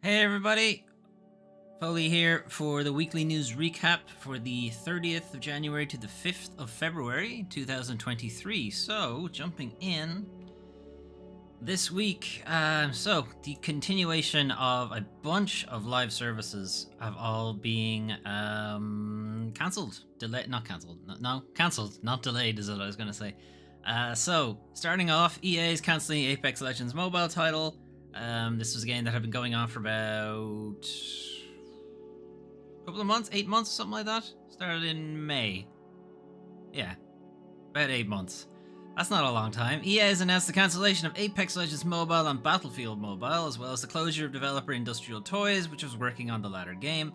Hey everybody, Foley here for the weekly news recap for the 30th of January to the 5th of February 2023. So, jumping in this week, the continuation of a bunch of live services have all been cancelled. Cancelled, not delayed is what I was going to say. Starting off, EA is cancelling Apex Legends mobile title. This was a game that had been going on for about a couple of months, 8 months, something like that. Started in May. Yeah, about 8 months. That's not a long time. EA has announced the cancellation of Apex Legends Mobile and Battlefield Mobile, as well as the closure of developer Industrial Toys, which was working on the latter game.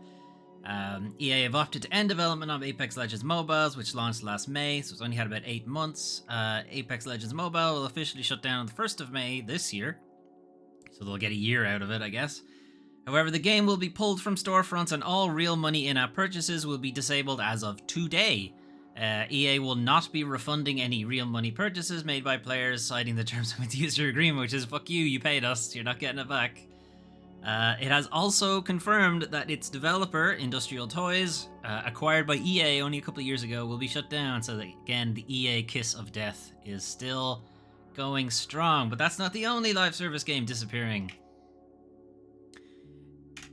EA have opted to end development of Apex Legends Mobiles, which launched last May, so it's only had about 8 months. Apex Legends Mobile will officially shut down on the 1st of May this year, so they'll get a year out of it, I guess. However, the game will be pulled from storefronts and all real money in-app purchases will be disabled as of today. EA will not be refunding any real money purchases made by players, citing the terms of its user agreement, which is, fuck you paid us, you're not getting it back. It has also confirmed that its developer, Industrial Toys, acquired by EA only a couple of years ago, will be shut down, so that, again, the EA kiss of death is still going strong. But that's not the only live service game disappearing.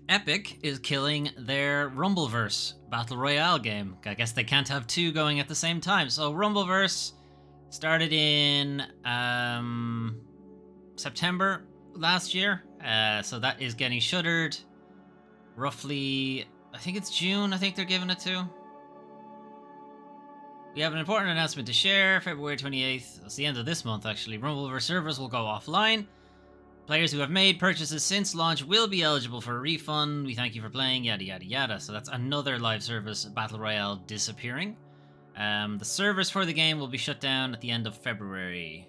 Epic is killing their Rumbleverse Battle Royale game. I guess they can't have two going at the same time. So Rumbleverse started in September last year. So that is getting shuttered roughly, I think it's June, I think they're giving it to. We have an important announcement to share. February 28th, it's the end of this month actually. Rumbleverse servers will go offline. Players who have made purchases since launch will be eligible for a refund. We thank you for playing, yada yada yada. So that's another live service Battle Royale disappearing. The servers for the game will be shut down at the end of February.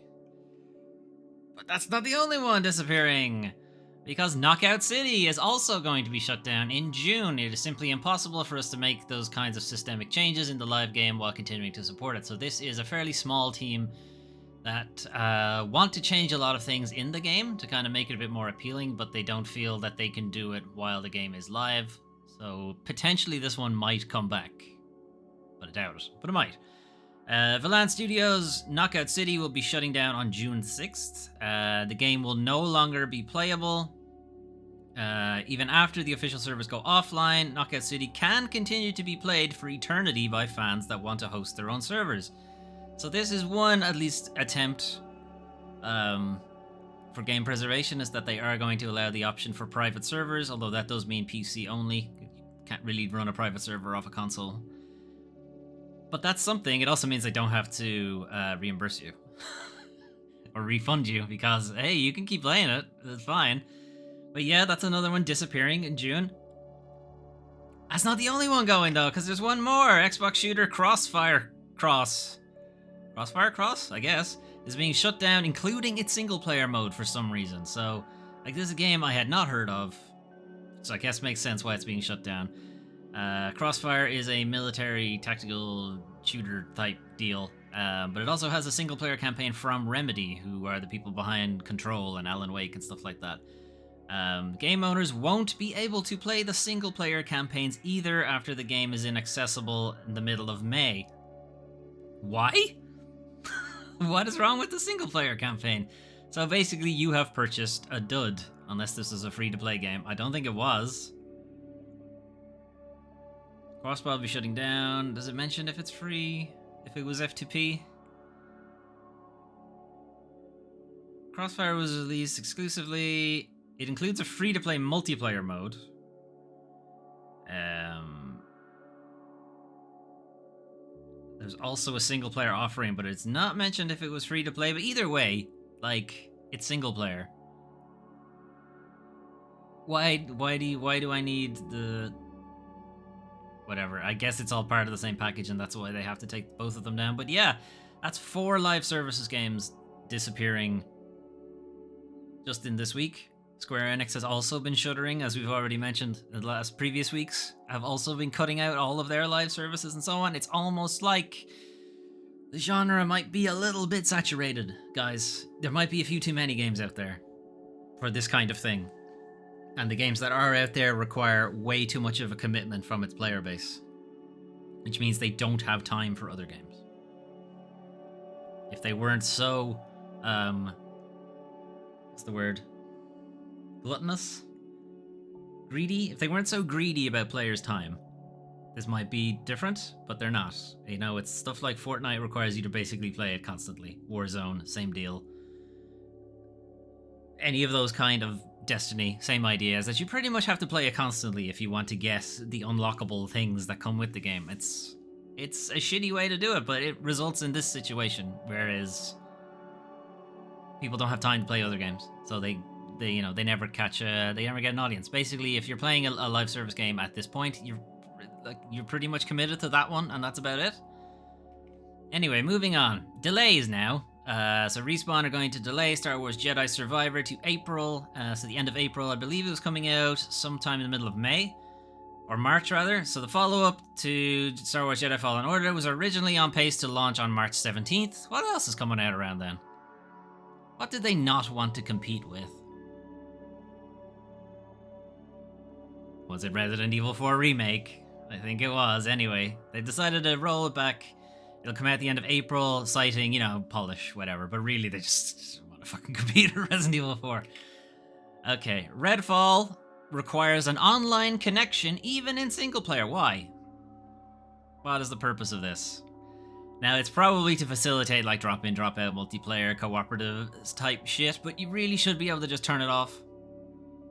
But that's not the only one disappearing, because Knockout City is also going to be shut down in June. It is simply impossible for us to make those kinds of systemic changes in the live game while continuing to support it. So this is a fairly small team that want to change a lot of things in the game to kind of make it a bit more appealing, but they don't feel that they can do it while the game is live. So potentially this one might come back, but I doubt it, but it might. Valan Studios' Knockout City will be shutting down on June 6th. The game will no longer be playable. Even after the official servers go offline, Knockout City can continue to be played for eternity by fans that want to host their own servers. So this is one, at least, attempt for game preservation, is that they are going to allow the option for private servers, although that does mean PC only. You can't really run a private server off a console. But that's something. It also means they don't have to reimburse you or refund you, because, hey, you can keep playing it. It's fine. But yeah, that's another one disappearing in June. That's not the only one going, though, because there's one more. Xbox shooter Crossfire Cross, I guess, is being shut down, including its single-player mode for some reason. So, like, this is a game I had not heard of, so I guess makes sense why it's being shut down. Crossfire is a military tactical shooter type deal, but it also has a single-player campaign from Remedy, who are the people behind Control and Alan Wake and stuff like that. Game owners won't be able to play the single-player campaigns either after the game is inaccessible in the middle of May. Why? What is wrong with the single-player campaign? So basically, you have purchased a dud, unless this is a free-to-play game. I don't think it was. Crossfire will be shutting down. Does it mention if it's free? If it was F2P? Crossfire was released exclusively. It includes a free-to-play multiplayer mode. There's also a single-player offering, but it's not mentioned if it was free-to-play. But either way, like, it's single-player. Why do I need the... Whatever, I guess it's all part of the same package, and that's why they have to take both of them down. But yeah, that's 4 live services games disappearing just in this week. Square Enix has also been shuttering, as we've already mentioned in the previous weeks, have also been cutting out all of their live services and so on. It's almost like the genre might be a little bit saturated, guys. There might be a few too many games out there for this kind of thing. And the games that are out there require way too much of a commitment from its player base, which means they don't have time for other games. If they weren't so, what's the word? Gluttonous? Greedy? If they weren't so greedy about players' time, this might be different, but they're not. You know, it's stuff like Fortnite requires you to basically play it constantly. Warzone, same deal. Any of those kind of Destiny, same idea, is that you pretty much have to play it constantly if you want to get the unlockable things that come with the game. It's a shitty way to do it, but it results in this situation, whereas people don't have time to play other games, so they never get an audience. Basically, if you're playing a live service game at this point, you're pretty much committed to that one, and that's about it. Anyway, moving on. Delays now. So Respawn are going to delay Star Wars Jedi Survivor to April, so the end of April. I believe it was coming out sometime in the middle of May, or March rather. So the follow-up to Star Wars Jedi Fallen Order was originally on pace to launch on March 17th. What else is coming out around then? What did they not want to compete with? Was it Resident Evil 4 Remake? I think it was. Anyway, they decided to roll it back. It'll come out at the end of April, citing, polish, whatever. But really, they just want to fucking compete with Resident Evil 4. Okay, Redfall requires an online connection even in single player. Why? What is the purpose of this? Now, it's probably to facilitate like drop-in, drop-out multiplayer, cooperative type shit, but you really should be able to just turn it off.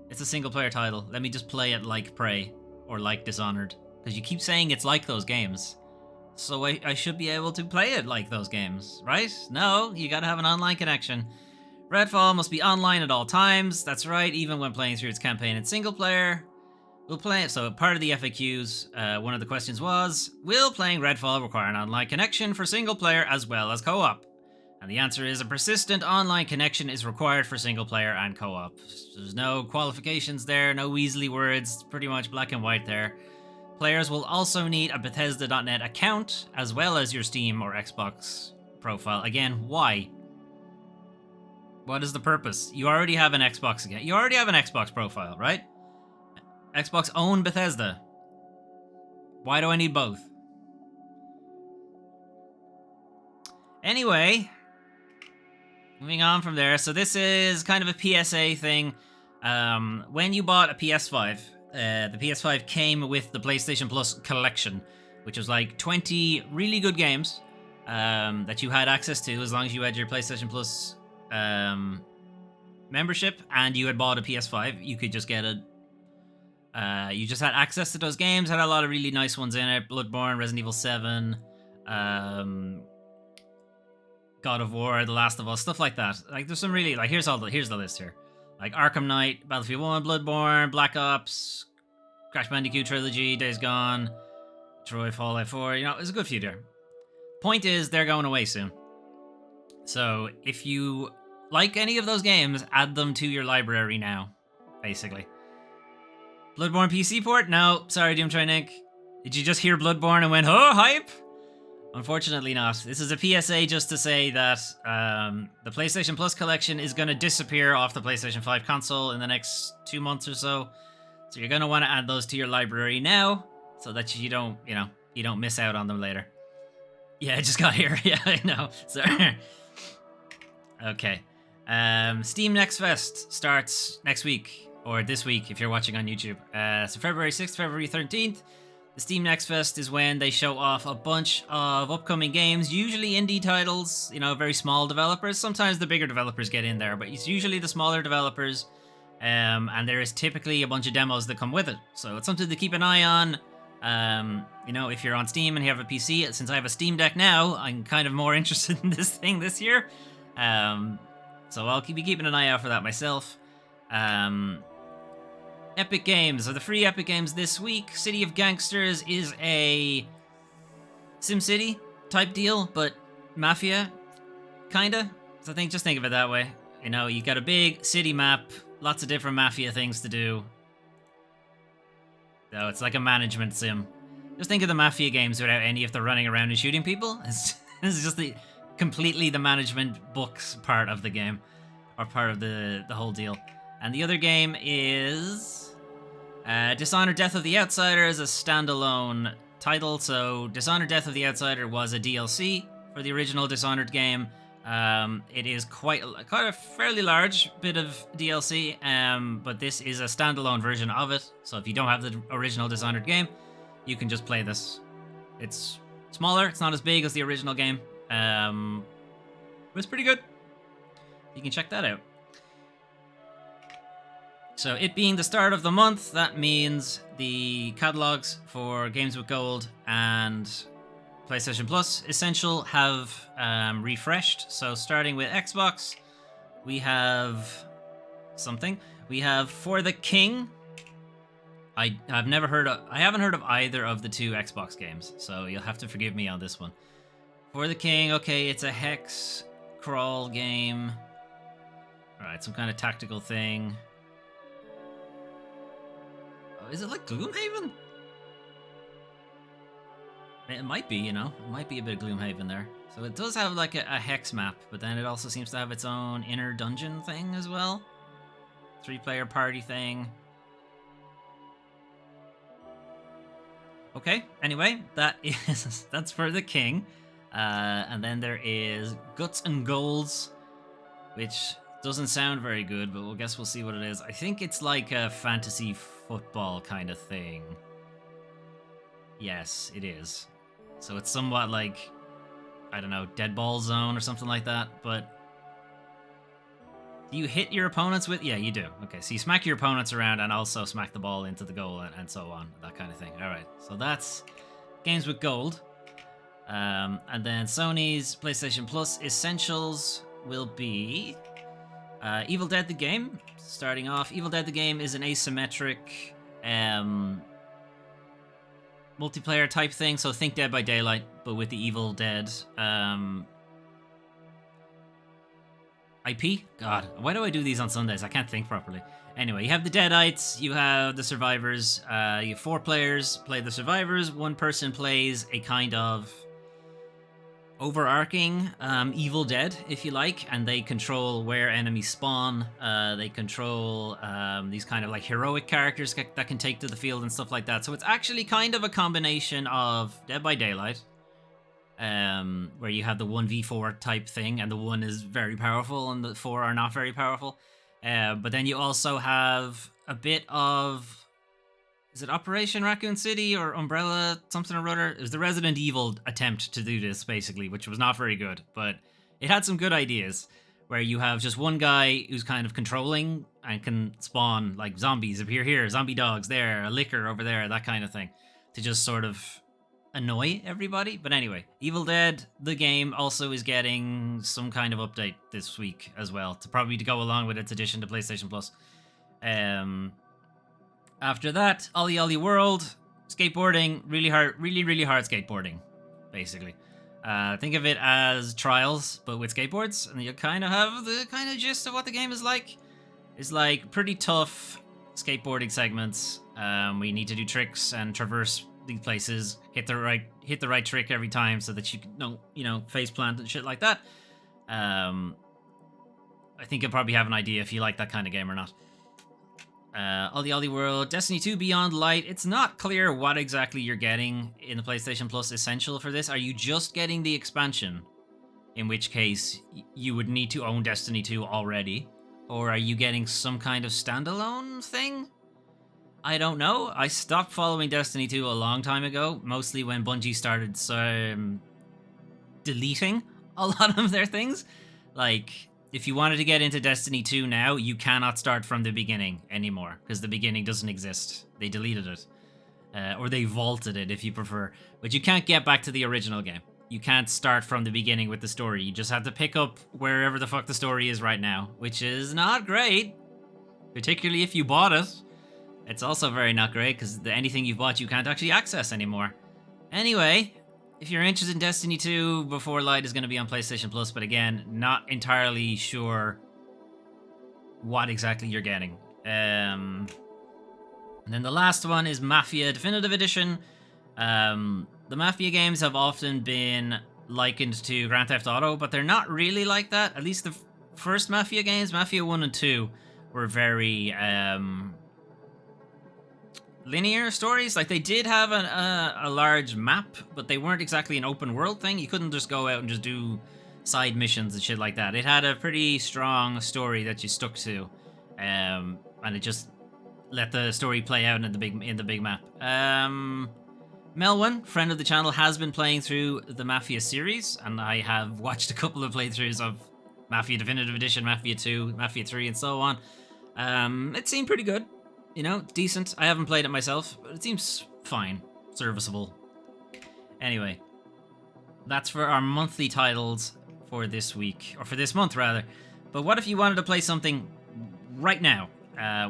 It's a single player title. Let me just play it like Prey or like Dishonored. Because you keep saying it's like those games. So I should be able to play it like those games, right? No, you gotta have an online connection. Redfall must be online at all times. That's right, even when playing through its campaign in single player. We'll play it. So part of the FAQs, one of the questions was, will playing Redfall require an online connection for single player as well as co-op? And the answer is a persistent online connection is required for single player and co-op. There's no qualifications there, no Weasley words, pretty much black and white there. Players will also need a Bethesda.net account, as well as your Steam or Xbox profile. Again, why? What is the purpose? You already have an Xbox account. You already have an Xbox profile, right? Xbox own Bethesda. Why do I need both? Anyway, moving on from there. So this is kind of a PSA thing. When you bought a PS5, the PS5 came with the PlayStation Plus collection, which was like 20 really good games that you had access to as long as you had your PlayStation Plus membership and you had bought a PS5. You could just get you just had access to those games, had a lot of really nice ones in it. Bloodborne, Resident Evil 7, God of War, The Last of Us, stuff like that. Like, there's some really, like, here's the list here. Like Arkham Knight, Battlefield 1, Bloodborne, Black Ops, Crash Bandicoot Trilogy, Days Gone, Detroit, Fallout 4, there's a good few there. Point is, they're going away soon. So, if you like any of those games, add them to your library now, basically. Bloodborne PC port? No, sorry, Doomtronic. Nick. Did you just hear Bloodborne and went, oh, hype? Unfortunately not. This is a PSA just to say that the PlayStation Plus collection is going to disappear off the PlayStation 5 console in the next 2 months or so. So you're going to want to add those to your library now so that you don't miss out on them later. Yeah, I just got here. Yeah, I know. Sorry. Okay. Steam Next Fest starts next week, or this week if you're watching on YouTube. So February 6th, February 13th. The Steam Next Fest is when they show off a bunch of upcoming games, usually indie titles, very small developers. Sometimes the bigger developers get in there, but it's usually the smaller developers, and there is typically a bunch of demos that come with it. So it's something to keep an eye on. If you're on Steam and you have a PC, since I have a Steam Deck now, I'm kind of more interested in this thing this year. So I'll be keeping an eye out for that myself. Epic Games are the free Epic Games this week. City of Gangsters is a SimCity type deal, but Mafia, kinda. So just think of it that way. You got a big city map, lots of different Mafia things to do. So it's like a management sim. Just think of the Mafia games without any of the running around and shooting people. This is just completely the management books part of the game, or part of the whole deal. And the other game is Dishonored Death of the Outsider is a standalone title. So Dishonored Death of the Outsider was a DLC for the original Dishonored game. It is quite a fairly large bit of DLC, but this is a standalone version of it. So if you don't have the original Dishonored game, you can just play this. It's smaller, it's not as big as the original game, but it's pretty good. You can check that out. So it being the start of the month, that means the catalogs for Games with Gold and PlayStation Plus Essential have refreshed. So starting with Xbox, we have something. We have For the King. I haven't heard of either of the two Xbox games, so you'll have to forgive me on this one. For the King, okay, it's a hex crawl game. Alright, some kind of tactical thing. Oh, is it like Gloomhaven? It might be, you know. It might be a bit of Gloomhaven there. So it does have like a hex map, but then it also seems to have its own inner dungeon thing as well. 3-player party thing. Okay, anyway, that's For the King. And then there is Guts and Goals, which doesn't sound very good, but we'll see what it is. I think it's like a fantasy football kind of thing. Yes, it is. So it's somewhat like, I don't know, Dead Ball Zone or something like that, but do you hit your opponents with? Yeah, you do. Okay, so you smack your opponents around and also smack the ball into the goal and so on, that kind of thing. All right, so that's Games with Gold. And then Sony's PlayStation Plus Essentials will be Evil Dead the Game. Starting off, Evil Dead the Game is an asymmetric multiplayer type thing, so think Dead by Daylight, but with the Evil Dead IP? God, why do I do these on Sundays? I can't think properly. Anyway, you have the Deadites, you have the Survivors, you have 4 players play the Survivors, 1 person plays a kind of overarching Evil Dead, if you like, and they control where enemies spawn, they control these kind of like heroic characters that can take to the field and stuff like that. So it's actually kind of a combination of Dead by Daylight, where you have the 1v4 type thing, and the 1 is very powerful and the 4 are not very powerful. But then you also have a bit of, is it Operation Raccoon City or Umbrella something or other? It was the Resident Evil attempt to do this, basically, which was not very good, but it had some good ideas, where you have just one guy who's kind of controlling and can spawn, like, zombies appear here, zombie dogs there, a licker over there, that kind of thing, to just sort of annoy everybody. But anyway, Evil Dead, the game, also is getting some kind of update this week as well, to go along with its addition to PlayStation Plus. After that, Ollie Ollie World, skateboarding, really hard skateboarding, basically. Think of it as Trials, but with skateboards, and you kind of have the kind of gist of what the game is like. It's like pretty tough skateboarding segments. We need to do tricks and traverse these places, hit the right trick every time, so that you can, face plant and shit like that. I think you'll probably have an idea if you like that kind of game or not. Ollie Ollie World, Destiny 2 Beyond Light. It's not clear what exactly you're getting in the PlayStation Plus Essential for this. Are you just getting the expansion? In which case, you would need to own Destiny 2 already. Or are you getting some kind of standalone thing? I don't know. I stopped following Destiny 2 a long time ago, mostly when Bungie started deleting a lot of their things. Like, if you wanted to get into Destiny 2 now, you cannot start from the beginning anymore, because the beginning doesn't exist. They deleted it. Or they vaulted it, if you prefer. But you can't get back to the original game. You can't start from the beginning with the story. You just have to pick up wherever the fuck the story is right now, which is not great. Particularly if you bought it. It's also very not great, because anything you've bought you can't actually access anymore. Anyway, if you're interested in Destiny 2, Before Light is going to be on PlayStation Plus, but again, not entirely sure what exactly you're getting. And then the last one is Mafia Definitive Edition. The Mafia games have often been likened to Grand Theft Auto, but they're not really like that. At least the first Mafia games, Mafia 1 and 2, were very linear stories. Like, they did have a large map, but they weren't exactly an open world thing. You couldn't just go out and just do side missions and shit like that. It had a pretty strong story that you stuck to, and it just let the story play out in the big map. Melwin, friend of the channel, has been playing through the Mafia series, and I have watched a couple of playthroughs of Mafia Definitive Edition, Mafia 2, Mafia 3, and so on. It seemed pretty good. You know, decent. I haven't played it myself, but it seems fine. Serviceable. Anyway, that's for our monthly titles for this week, or for this month, rather. But what if you wanted to play something right now?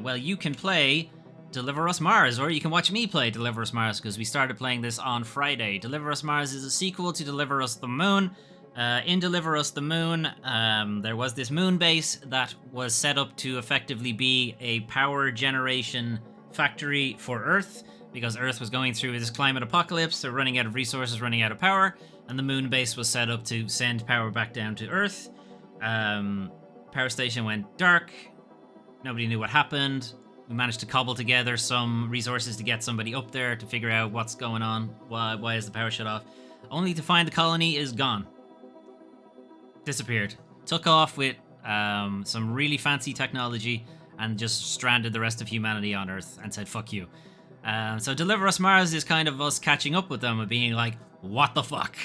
Well, you can play Deliver Us Mars, or you can watch me play Deliver Us Mars, because we started playing this on Friday. Deliver Us Mars is a sequel to Deliver Us the Moon. In Deliver Us the Moon, there was this moon base that was set up to effectively be a power generation factory for Earth, because Earth was going through this climate apocalypse. They're running out of resources, running out of power, and the moon base was set up to send power back down to Earth. Power station went dark. Nobody knew what happened. We managed to cobble together some resources to get somebody up there to figure out what's going on. Why is the power shut off? Only to find the colony is gone. Disappeared. Took off with some really fancy technology and just stranded the rest of humanity on Earth and said, fuck you. So Deliver Us Mars is kind of us catching up with them and being like, what the fuck?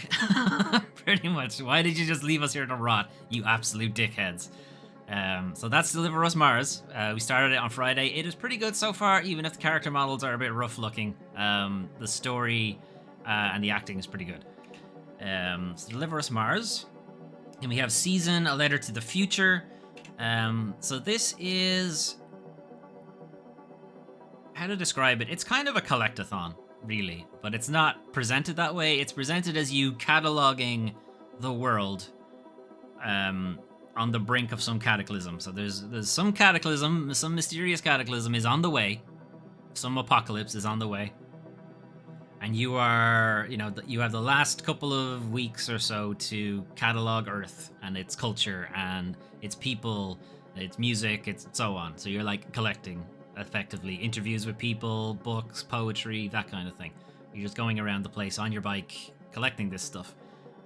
Pretty much. Why did you just leave us here to rot, you absolute dickheads? So that's Deliver Us Mars. We started it on Friday. It is pretty good so far, even if the character models are a bit rough looking. The story and the acting is pretty good. So Deliver Us Mars. And we have Season, A Letter to the Future. So this is... how to describe it? It's kind of a collectathon, really. But it's not presented that way. It's presented as you cataloging the world on the brink of some cataclysm. So there's some cataclysm, some mysterious cataclysm is on the way. Some apocalypse is on the way. And you are, you have the last couple of weeks or so to catalog Earth and its culture and its people, its music, its so on. So you're like collecting, effectively, interviews with people, books, poetry, that kind of thing. You're just going around the place on your bike, collecting this stuff.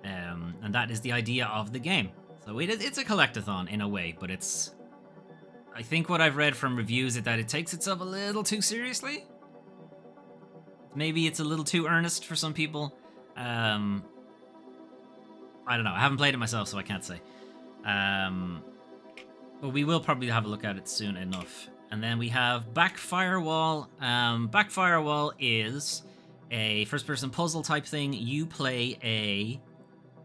And that is the idea of the game. So it's a collectathon in a way, but it's... I think what I've read from reviews is that it takes itself a little too seriously. Maybe it's a little too earnest for some people. I don't know. I haven't played it myself, so I can't say. But we will probably have a look at it soon enough. And then we have Back Firewall. Back Firewall is a first-person puzzle type thing. You play a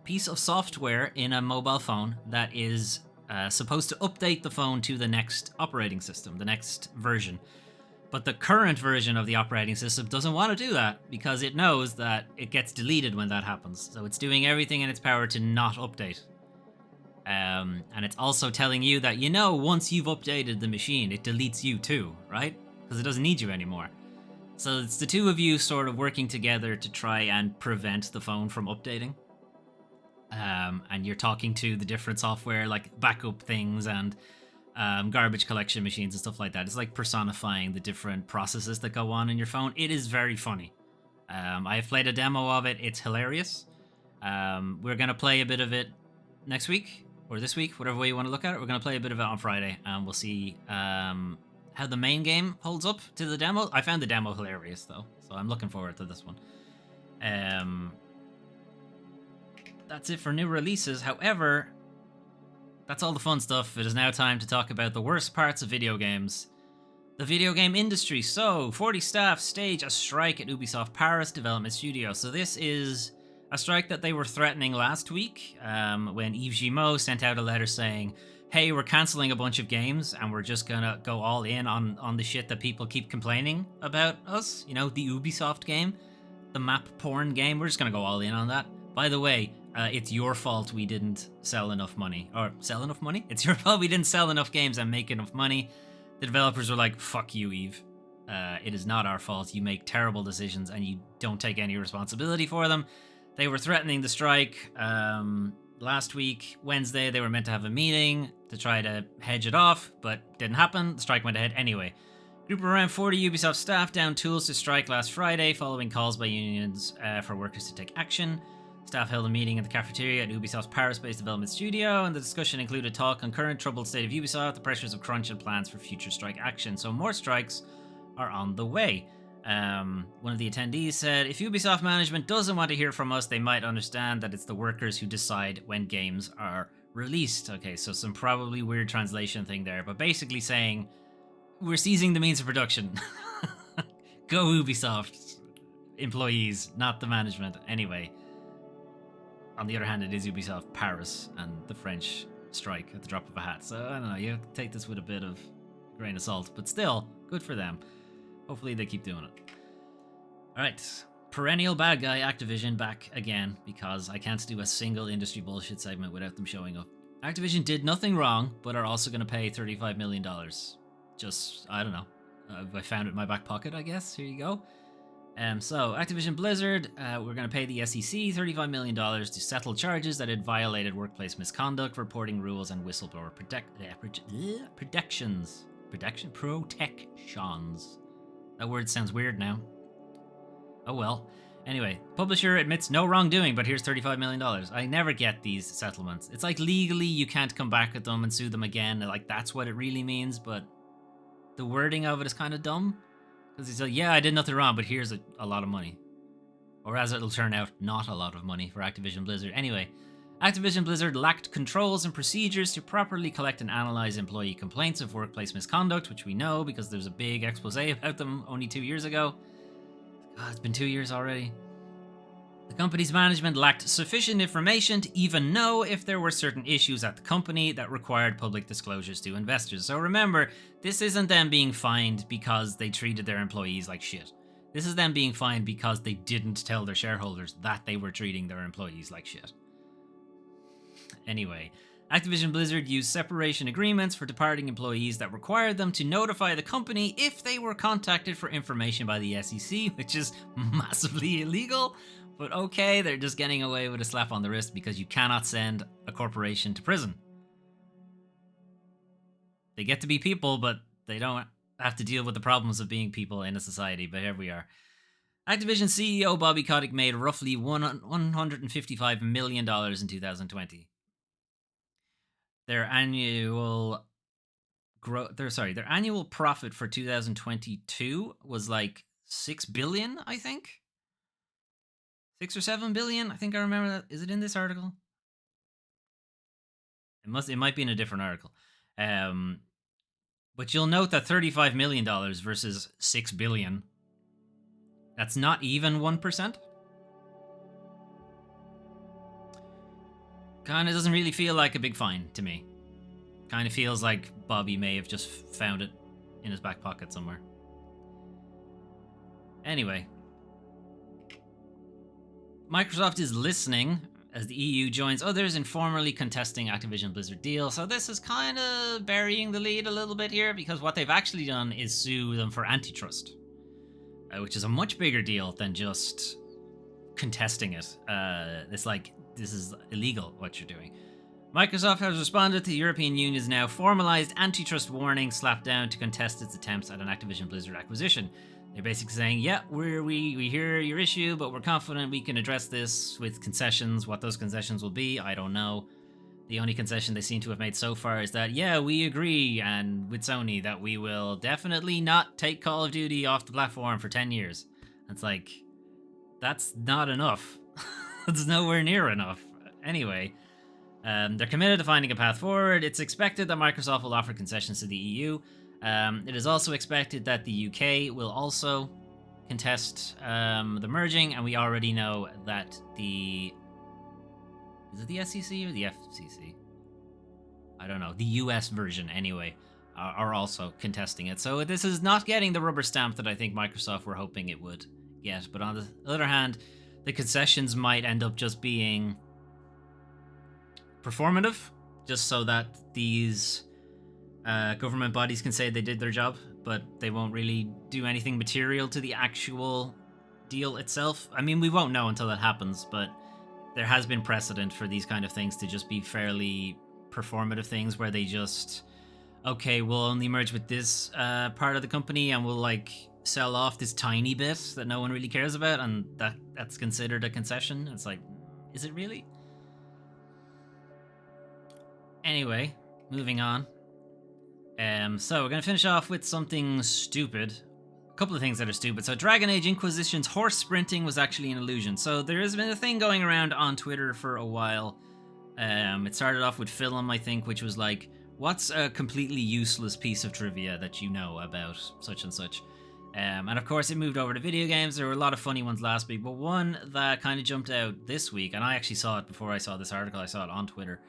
piece of software in a mobile phone that is supposed to update the phone to the next operating system, the next version. But the current version of the operating system doesn't want to do that because it knows that it gets deleted when that happens. So it's doing everything in its power to not update. And it's also telling you that, once you've updated the machine, it deletes you too, right? Because it doesn't need you anymore. So it's the two of you sort of working together to try and prevent the phone from updating. And you're talking to the different software, like backup things and garbage collection machines and stuff like that. It's like personifying the different processes that go on in your phone. It is very funny. I've played a demo of it. It's hilarious. We're going to play a bit of it next week or this week, whatever way you want to look at it. We're going to play a bit of it on Friday, and we'll see how the main game holds up to the demo. I found the demo hilarious, though, so I'm looking forward to this one. That's it for new releases. However, that's all the fun stuff. It is now time to talk about the worst parts of video games. The video game industry. So, 40 staff stage a strike at Ubisoft Paris Development Studio. So this is a strike that they were threatening last week when Yves Guillemot sent out a letter saying, hey, we're cancelling a bunch of games and we're just gonna go all in on the shit that people keep complaining about us. The Ubisoft game, the map porn game. We're just gonna go all in on that. By the way, it's your fault we didn't sell enough money. Or sell enough money? It's your fault we didn't sell enough games and make enough money. The developers were like, fuck you, Yves. It is not our fault. You make terrible decisions and you don't take any responsibility for them. They were threatening the strike. last week, Wednesday, they were meant to have a meeting to try to hedge it off, but didn't happen. The strike went ahead anyway. Group of around 40 Ubisoft staff downed tools to strike last Friday following calls by unions for workers to take action. Staff held a meeting in the cafeteria at Ubisoft's Paris-based development studio, and the discussion included talk on current troubled state of Ubisoft, the pressures of crunch, and plans for future strike action. So more strikes are on the way. One of the attendees said, if Ubisoft management doesn't want to hear from us, they might understand that it's the workers who decide when games are released. Okay, so some probably weird translation thing there, but basically saying, we're seizing the means of production. Go Ubisoft employees, not the management. Anyway, on the other hand, it is Ubisoft Paris and the French strike at the drop of a hat. So I don't know, you have to take this with a bit of grain of salt, but still, good for them. Hopefully they keep doing it. Alright, perennial bad guy Activision back again, because I can't do a single industry bullshit segment without them showing up. Activision did nothing wrong, but are also going to pay $35 million. Just, I don't know. I found it in my back pocket, I guess. Here you go. So, Activision Blizzard, we're going to pay the SEC $35 million to settle charges that had violated workplace misconduct, reporting rules, and whistleblower protections. That word sounds weird now. Oh well. Anyway, publisher admits no wrongdoing, but here's $35 million. I never get these settlements. It's like legally you can't come back at them and sue them again. Like, that's what it really means, but the wording of it is kind of dumb. Because he's like, yeah, I did nothing wrong, but here's a lot of money. Or as it'll turn out, not a lot of money for Activision Blizzard. Anyway, Activision Blizzard lacked controls and procedures to properly collect and analyze employee complaints of workplace misconduct, which we know because there's a big expose about them only 2 years ago. God, it's been 2 years already. The company's management lacked sufficient information to even know if there were certain issues at the company that required public disclosures to investors. So remember, this isn't them being fined because they treated their employees like shit. This is them being fined because they didn't tell their shareholders that they were treating their employees like shit. Anyway, Activision Blizzard used separation agreements for departing employees that required them to notify the company if they were contacted for information by the SEC, which is massively illegal. But okay, they're just getting away with a slap on the wrist because you cannot send a corporation to prison. They get to be people, but they don't have to deal with the problems of being people in a society. But here we are. Activision CEO Bobby Kotick made roughly $155 million in 2020. Their annual profit for 2022 was like $6 billion, I think. 6 or 7 billion, I think I remember that. Is it in this article? It might be in a different article. But you'll note that $35 million versus $6 billion, that's not even 1%. Kind of doesn't really feel like a big fine to me. Kind of feels like Bobby may have just found it in his back pocket somewhere. Anyway, Microsoft is listening as the EU joins others in formally contesting Activision Blizzard deal. So this is kind of burying the lead a little bit here, because what they've actually done is sue them for antitrust, which is a much bigger deal than just contesting it. It's like, this is illegal what you're doing. Microsoft has responded to the European Union's now formalized antitrust warning slapped down to contest its attempts at an Activision Blizzard acquisition. They're basically saying, yeah, we hear your issue, but we're confident we can address this with concessions. What those concessions will be, I don't know. The only concession they seem to have made so far is that, yeah, we agree and with Sony that we will definitely not take Call of Duty off the platform for 10 years. It's like, that's not enough. It's nowhere near enough. Anyway, they're committed to finding a path forward. It's expected that Microsoft will offer concessions to the EU. It is also expected that the UK will also contest the merging, and we already know that is it the SEC or the FCC? I don't know. The US version, anyway, are also contesting it. So this is not getting the rubber stamp that I think Microsoft were hoping it would get. But on the other hand, the concessions might end up just being performative, just so that these government bodies can say they did their job, but they won't really do anything material to the actual deal itself. I mean, we won't know until that happens, but there has been precedent for these kind of things to just be fairly performative things where they just, okay, we'll only merge with this part of the company and we'll like sell off this tiny bit that no one really cares about, and that's considered a concession. It's like, is it really? Anyway, moving on. So we're gonna finish off with something stupid. A couple of things that are stupid. So Dragon Age Inquisition's horse sprinting was actually an illusion. So there has been a thing going around on Twitter for a while. It started off with Film, I think, which was like, what's a completely useless piece of trivia that you know about such and such? And of course it moved over to video games. There were a lot of funny ones last week, but one that kind of jumped out this week, and I actually saw it before I saw this article, I saw it on Twitter.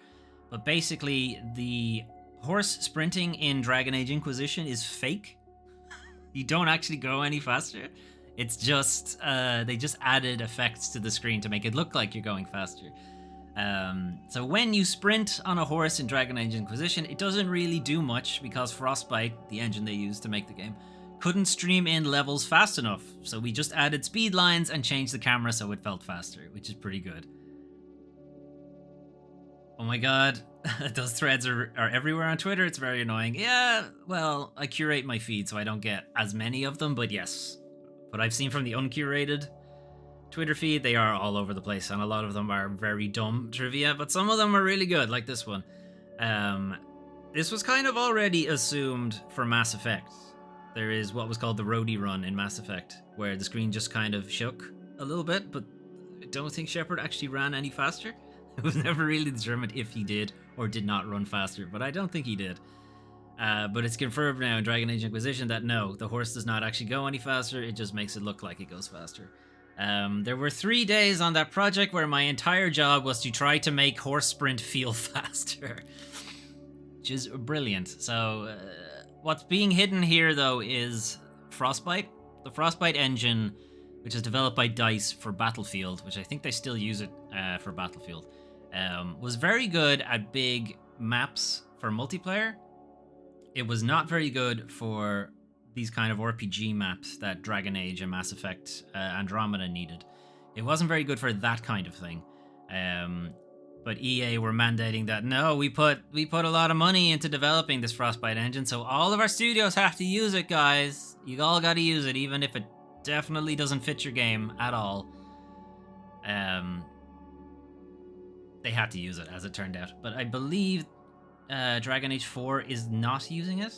But basically, the horse sprinting in Dragon Age Inquisition is fake. You don't actually go any faster. It's just, they just added effects to the screen to make it look like you're going faster. So when you sprint on a horse in Dragon Age Inquisition, it doesn't really do much because Frostbite, the engine they used to make the game, couldn't stream in levels fast enough. So we just added speed lines and changed the camera so it felt faster, which is pretty good. Oh my god, those threads are everywhere on Twitter. It's very annoying. Yeah, well, I curate my feed so I don't get as many of them, but yes. But I've seen from the uncurated Twitter feed, they are all over the place, and a lot of them are very dumb trivia, but some of them are really good, like this one. This was kind of already assumed for Mass Effect. There is what was called the roadie run in Mass Effect, where the screen just kind of shook a little bit, but I don't think Shepard actually ran any faster. It was never really determined if he did or did not run faster, but I don't think he did. But it's confirmed now in Dragon Age Inquisition that no, the horse does not actually go any faster, it just makes it look like it goes faster. There were 3 days on that project where my entire job was to try to make horse sprint feel faster. Which is brilliant. So, what's being hidden here, though, is Frostbite. The Frostbite engine, which is developed by DICE for Battlefield, which I think they still use it for Battlefield, was very good at big maps for multiplayer. It was not very good for these kind of RPG maps that Dragon Age and Mass Effect Andromeda needed. It wasn't very good for that kind of thing. But EA were mandating that, no, we put a lot of money into developing this Frostbite engine, so all of our studios have to use it, guys. You all gotta use it, even if it definitely doesn't fit your game at all. They had to use it, as it turned out. But I believe Dragon Age 4 is not using it.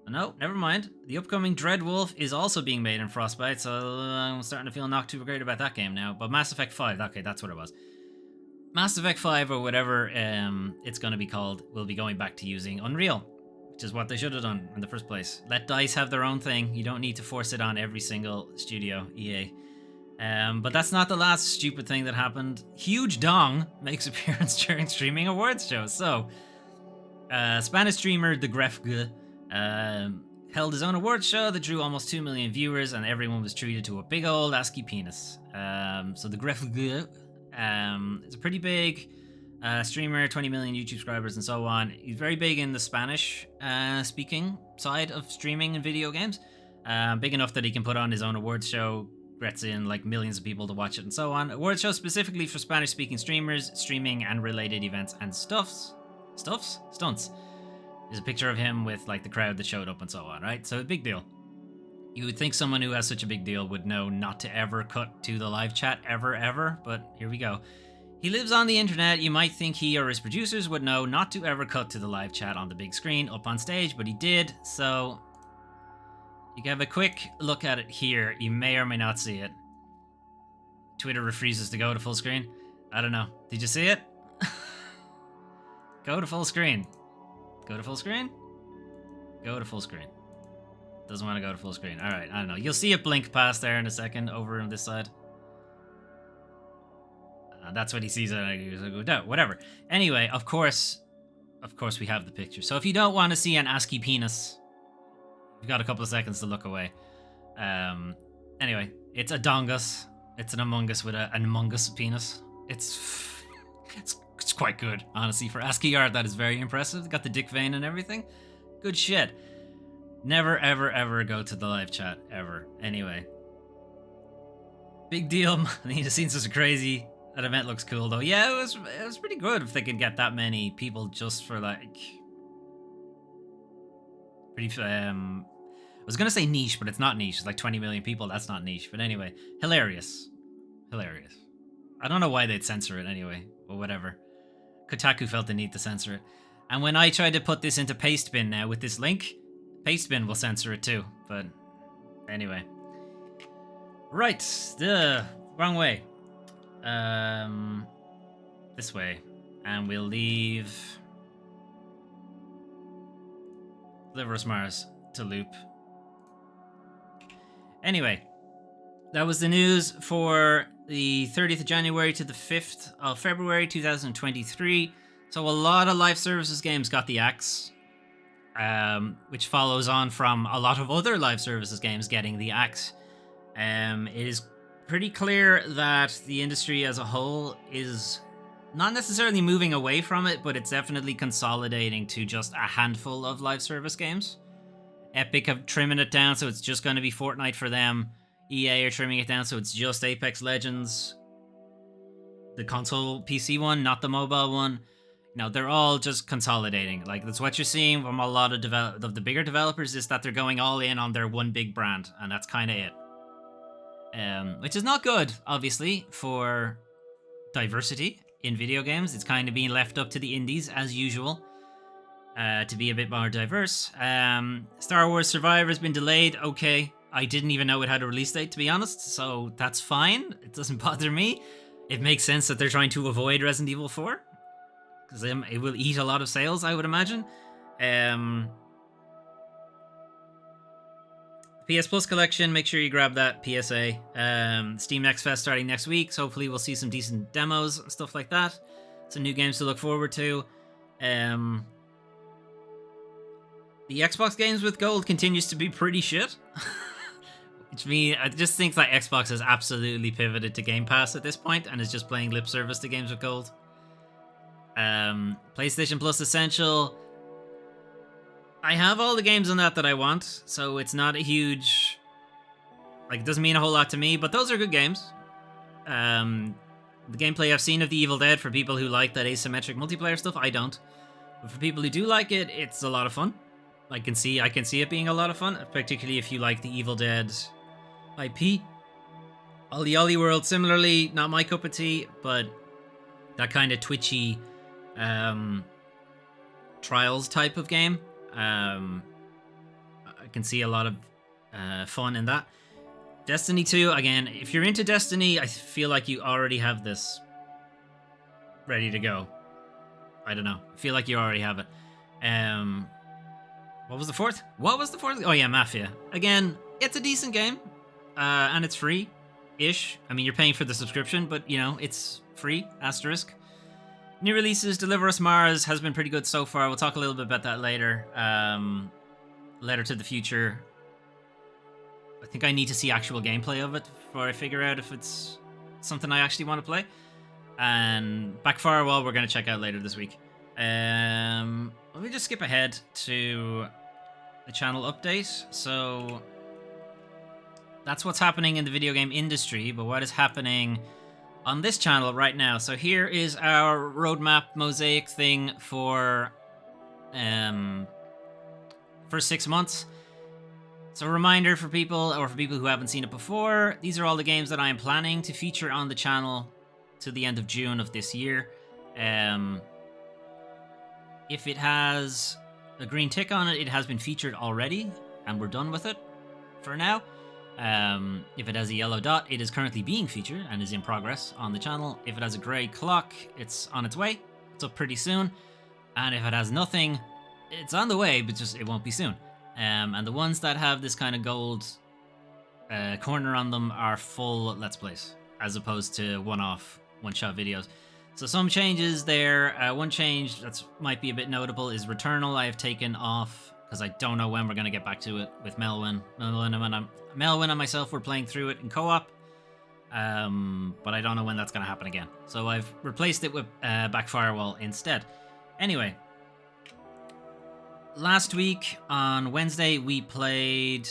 No, never mind. The upcoming Dreadwolf is also being made in Frostbite, so I'm starting to feel not too great about that game now. But Mass Effect 5, okay, that's what it was. Mass Effect 5, or whatever it's going to be called, will be going back to using Unreal, which is what they should have done in the first place. Let DICE have their own thing. You don't need to force it on every single studio, EA. But that's not the last stupid thing that happened. Huge Dong makes appearance during streaming awards shows. So, Spanish streamer The Grefg held his own awards show that drew almost 2 million viewers, and everyone was treated to a big old ASCII penis. So The Grefg is a pretty big streamer, 20 million YouTube subscribers and so on. He's very big in the Spanish speaking side of streaming and video games. Big enough that he can put on his own awards show, gets in like millions of people to watch it and so on. Awards show specifically for Spanish speaking streamers, streaming and related events and stunts. There's a picture of him with like the crowd that showed up and so on, right? So a big deal. You would think someone who has such a big deal would know not to ever cut to the live chat ever, but here we go. He lives on the internet. You might think he or his producers would know not to ever cut to the live chat on the big screen up on stage, but he did, so you can have a quick look at it here. You may or may not see it. Twitter refuses to go to full screen. I don't know. Did you see it? Go to full screen. Go to full screen? Go to full screen. Doesn't want to go to full screen. Alright, I don't know. You'll see it blink past there in a second over on this side. That's what he sees. No, whatever. Anyway, of course we have the picture. So if you don't want to see an ASCII penis, you've got a couple of seconds to look away. Anyway, it's a dongus. It's an Among Us with an Among Us penis. It's quite good, honestly. For ASCII art, that is very impressive. Got the dick vein and everything. Good shit. Never, ever, ever go to the live chat, ever. Anyway. Big deal. I mean, the scene's just crazy. That event looks cool though. Yeah, it was pretty good if they could get that many people just for like pretty I was gonna say niche, but it's not niche. It's like 20 million people. That's not niche. But anyway, hilarious. Hilarious. I don't know why they'd censor it anyway, but whatever. Kotaku felt the need to censor it. And when I tried to put this into Pastebin now with this link, Pastebin will censor it too. But anyway. Right, wrong way. This way. And we'll leave Deliver Us Mars to loop. Anyway, that was the news for the 30th of January to the 5th of February 2023. So a lot of live services games got the axe, which follows on from a lot of other live services games getting the axe. It is pretty clear that the industry as a whole is not necessarily moving away from it, but it's definitely consolidating to just a handful of live service games. Epic have trimming it down, so it's just going to be Fortnite for them. EA are trimming it down, so it's just Apex Legends. The console PC one, not the mobile one. No, they're all just consolidating. Like, that's what you're seeing from a lot of the bigger developers, is that they're going all in on their one big brand, and that's kind of it. Which is not good, obviously, for diversity in video games. It's kind of being left up to the indies, as usual. To be a bit more diverse. Star Wars Survivor has been delayed. Okay, I didn't even know it had a release date, to be honest, so that's fine. It doesn't bother me. It makes sense that they're trying to avoid Resident Evil 4, because it will eat a lot of sales, I would imagine. PS Plus collection, make sure you grab that PSA. Steam Next Fest starting next week, so hopefully we'll see some decent demos and stuff like that. Some new games to look forward to. The Xbox games with gold continues to be pretty shit. Which means I just think that Xbox has absolutely pivoted to Game Pass at this point and is just playing lip service to games with gold. PlayStation Plus Essential. I have all the games on that I want, so it's not a huge... Like, it doesn't mean a whole lot to me, but those are good games. The gameplay I've seen of The Evil Dead, for people who like that asymmetric multiplayer stuff, I don't. But for people who do like it, it's a lot of fun. I can see it being a lot of fun, particularly if you like the Evil Dead IP. Ollie Ollie World, similarly, not my cup of tea, but that kind of twitchy Trials type of game. I can see a lot of fun in that. Destiny 2, again, if you're into Destiny, I feel like you already have this ready to go. I don't know. I feel like you already have it. What was the fourth? Oh yeah, Mafia. Again, it's a decent game, and it's free-ish. I mean, you're paying for the subscription, but, you know, it's free, asterisk. New releases, Deliver Us Mars has been pretty good so far. We'll talk a little bit about that later. Letter to the Future. I think I need to see actual gameplay of it before I figure out if it's something I actually want to play. And Back Firewall, we're going to check out later this week. Let me just skip ahead to the channel update. So that's what's happening in the video game industry, but what is happening on this channel right now? So here is our roadmap mosaic thing for 6 months. So a reminder for people, or for people who haven't seen it before, these are all the games that I am planning to feature on the channel to the end of June of this year. If it has a green tick on it, it has been featured already, and we're done with it for now. If it has a yellow dot, it is currently being featured and is in progress on the channel. If it has a grey clock, it's on its way. It's up pretty soon. And if it has nothing, it's on the way, but just it won't be soon. And the ones that have this kind of gold corner on them are full Let's Plays, as opposed to one-off, one-shot videos. So some changes there. One change that might be a bit notable is Returnal. I have taken off because I don't know when we're going to get back to it with Melwin. Melwin and myself were playing through it in co-op, but I don't know when that's going to happen again. So I've replaced it with Back Firewall instead. Anyway, last week on Wednesday we played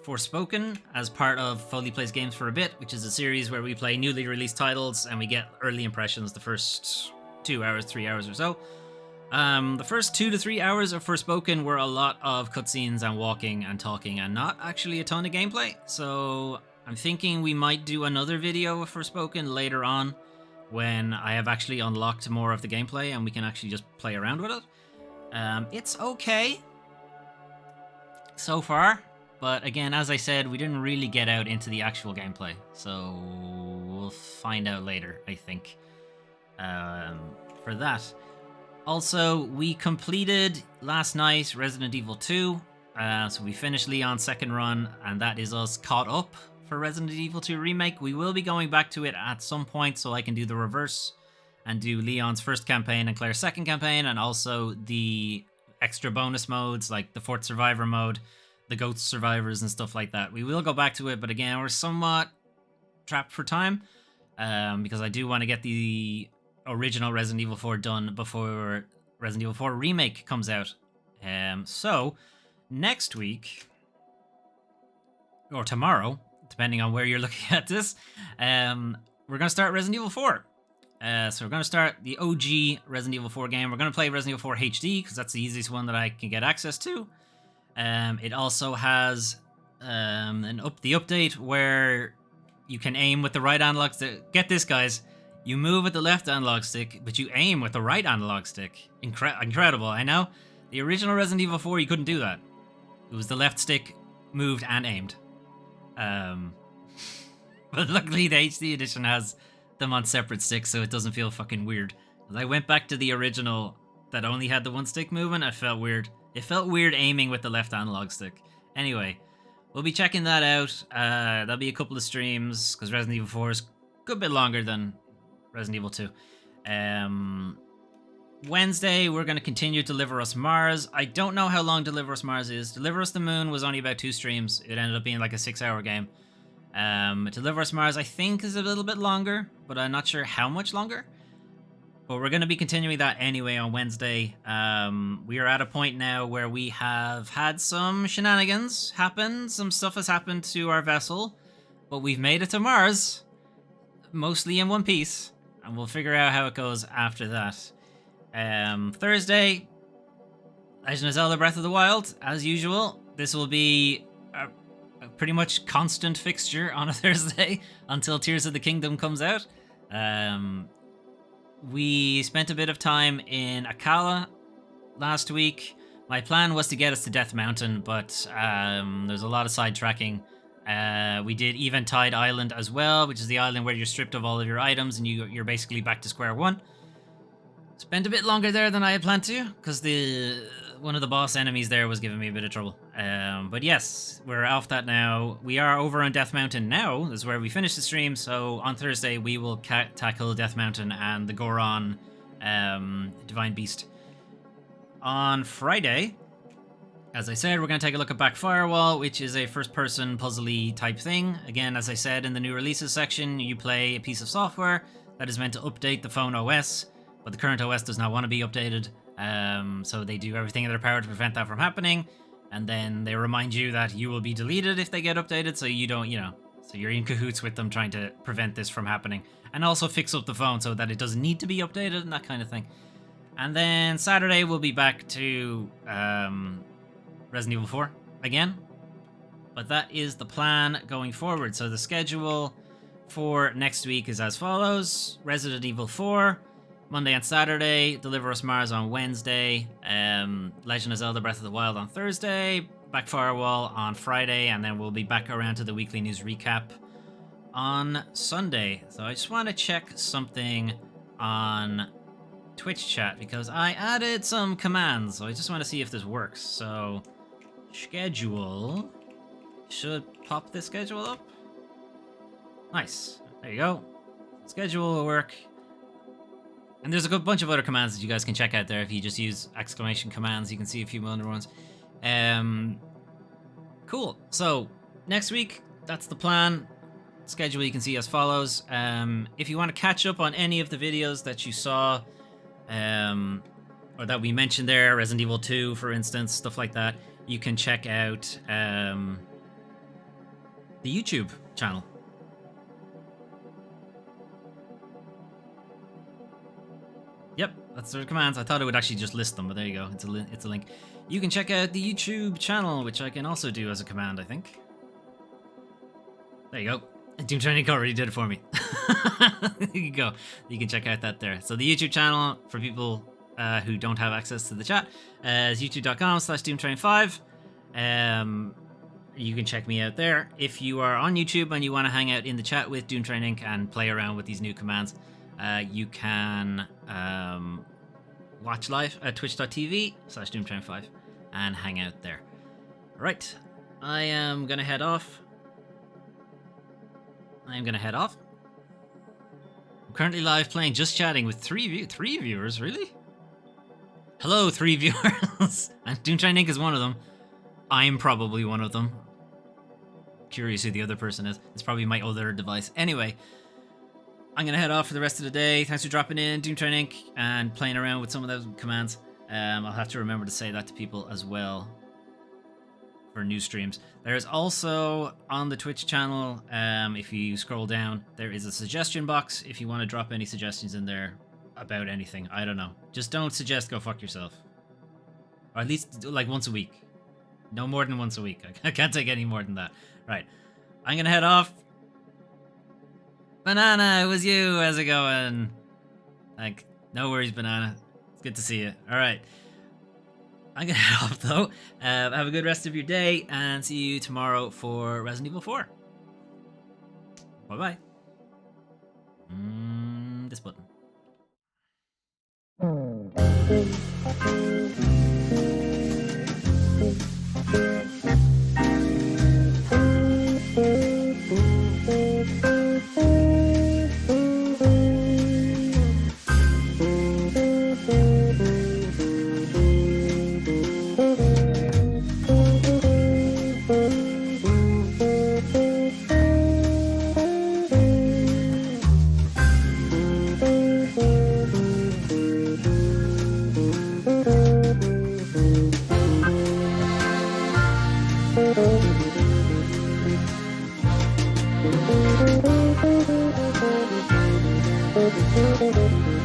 Forspoken as part of Foley Plays Games for a Bit, which is a series where we play newly released titles and we get early impressions the first 2 hours, 3 hours or so. The first 2 to 3 hours of Forspoken were a lot of cutscenes and walking and talking and not actually a ton of gameplay. So I'm thinking we might do another video of Forspoken later on when I have actually unlocked more of the gameplay and we can actually just play around with it. It's okay so far, but again, as I said, we didn't really get out into the actual gameplay, so we'll find out later, I think, for that. Also, we completed last night Resident Evil 2, so we finished Leon's second run, and that is us caught up for Resident Evil 2 Remake. We will be going back to it at some point, so I can do the reverse and do Leon's first campaign and Claire's second campaign, and also the extra bonus modes like the Fourth Survivor mode, the Ghost Survivors and stuff like that. We will go back to it, but again, we're somewhat trapped for time because I do want to get the original Resident Evil 4 done before Resident Evil 4 Remake comes out. So next week, or tomorrow, depending on where you're looking at this, we're going to start Resident Evil 4. So we're going to start the OG Resident Evil 4 game. We're going to play Resident Evil 4 HD because that's the easiest one that I can get access to. It also has the update where you can aim with the right analog stick. Get this, guys. You move with the left analog stick, but you aim with the right analog stick. Incredible, I know. The original Resident Evil 4, you couldn't do that. It was the left stick moved and aimed. But luckily the HD edition has them on separate sticks, so it doesn't feel fucking weird. As I went back to the original that only had the one stick moving, it felt weird. It felt weird aiming with the left analog stick. Anyway, we'll be checking that out. There'll be a couple of streams, because Resident Evil 4 is a good bit longer than Resident Evil 2. Wednesday, we're going to continue Deliver Us Mars. I don't know how long Deliver Us Mars is. Deliver Us the Moon was only about 2 streams. It ended up being like a 6-hour game. Deliver Us Mars, I think, is a little bit longer, but I'm not sure how much longer. But we're going to be continuing that anyway on Wednesday. We are at a point now where we have had some shenanigans happen. Some stuff has happened to our vessel, but we've made it to Mars, mostly in one piece, and we'll figure out how it goes after that. Thursday, Legend of Zelda Breath of the Wild, as usual. This will be a pretty much constant fixture on a Thursday until Tears of the Kingdom comes out. We spent a bit of time in Akkala last week. My plan was to get us to Death Mountain, but there's a lot of sidetracking. We did Eventide Island as well, which is the island where you're stripped of all of your items and you're basically back to square one. Spent a bit longer there than I had planned to, because one of the boss enemies there was giving me a bit of trouble. But yes, we're off that now. We are over on Death Mountain now. This is where we finish the stream. So on Thursday, we will tackle Death Mountain and the Goron Divine Beast. On Friday, as I said, we're going to take a look at Back Firewall, which is a first-person puzzly type thing. Again, as I said in the new releases section, you play a piece of software that is meant to update the phone OS, but the current OS does not want to be updated. So they do everything in their power to prevent that from happening, and then they remind you that you will be deleted if they get updated, so you don't, so you're in cahoots with them trying to prevent this from happening, and also fix up the phone so that it doesn't need to be updated and that kind of thing. And then Saturday we'll be back to Resident Evil 4 again, but that is the plan going forward. So the schedule for next week is as follows: Resident Evil 4 Monday and Saturday, Deliver Us Mars on Wednesday, Legend of Zelda Breath of the Wild on Thursday, Back Firewall on Friday, and then we'll be back around to the weekly news recap on Sunday. So I just want to check something on Twitch chat because I added some commands, so I just want to see if this works. So schedule should pop this schedule up. Nice. There you go. Schedule will work. And there's a good bunch of other commands that you guys can check out there. If you just use exclamation commands, you can see a few other ones. Cool. So next week, that's the plan. Schedule you can see as follows. If you want to catch up on any of the videos that you saw, or that we mentioned there, Resident Evil 2, for instance, stuff like that, you can check out The YouTube channel. Yep, that's their commands. I thought it would actually just list them, but there you go. It's a link. You can check out the YouTube channel, which I can also do as a command, I think. There you go. Doom Training already did it for me. There you go. You can check out that there. So the YouTube channel, for people who don't have access to the chat, is youtube.com/DoomTrain5. You can check me out there. If you are on YouTube and you want to hang out in the chat with Doom Train Inc. and play around with these new commands, you can watch live at twitch.tv/DoomTrain5 and hang out there. Right, I am going to head off. I'm currently live playing Just Chatting with three viewers, really? Hello, 3 viewers. And Doom Train Inc. is one of them. I'm probably one of them. Curious who the other person is. It's probably my other device. Anyway, I'm going to head off for the rest of the day. Thanks for dropping in, Doom Train Inc. and playing around with some of those commands. I'll have to remember to say that to people as well for new streams. There's also on the Twitch channel, if you scroll down, there is a suggestion box if you want to drop any suggestions in there about anything. I don't know. Just don't suggest go fuck yourself. Or at least like once a week. No more than once a week. I can't take any more than that. Right. I'm going to head off. Banana, it was you. How's it going? Like, no worries, Banana. It's good to see you. All right. I'm going to head off, though. Have a good rest of your day, and see you tomorrow for Resident Evil 4. Bye-bye. This button. Thank you.